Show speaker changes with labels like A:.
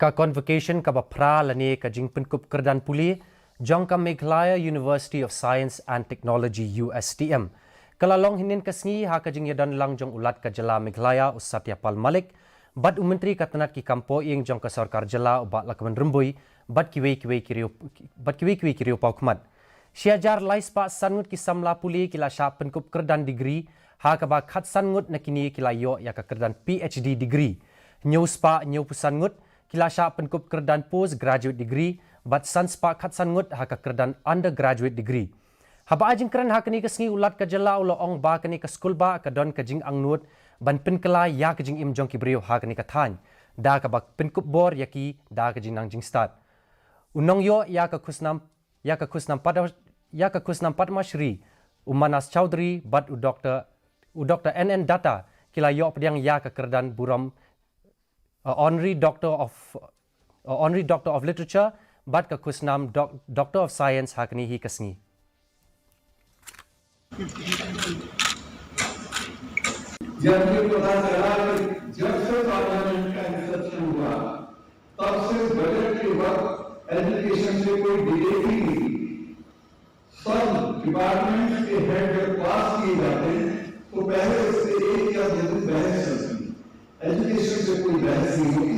A: Ka Convocation Kaba lani ka jing Pynkup Kyrdan Pule, Jong ka Meghalaya University of Science and Technology Ustm. Kalalong hinin kasngi ha ka jing yadan lang jong ulat ka jala Meghalaya Usatyapal Malik, bad umentri katanat ki kampo ing jong ka sarkar jala ubat lakaman rembui, bad kiwi kiriu paukmat. Siajar laispa sangut ki Samla Pule kila Shah Pynkup Kyrdan degree, ha ka ba khat sangut na kini kila yo ya ka Kyrdan PhD degree. Nyuspa nyu pusangut kila Shah Pynkup Kyrdan postgraduate degree, but sanspa khat sangut ha ka Kyrdan undergraduate degree. Haba ajing keren ha kini kasngi ulat ka jala ulo ong ba kini ka skul ba ka don ka jing ang Ngut ban pinkala ya ka jing im jong ki brio ha kani ka than da ka ba Pynkup bor ya ki da ka jing nang jing start unong yo ya ka khusnam Padma Shri Umanas Chaudhry bat u Dr. NN Data kila yo pediang ya ka Kyrdan buram honorary doctor of literature bat ka khusnam Doctor of Science ha kani hi kasngi.
B: जब ये पता चला कि जब से पार्लियामेंट का इंस्ट्रक्शन हुआ तब से बजट के वक्त एजुकेशन से कोई डिले ही नहीं। सब डिपार्टमेंट के हेड जब पास किए जाते हैं तो पहले उससे एक या दो दिन बहस चलती है। एजुकेशन से कोई बहस नहीं होती।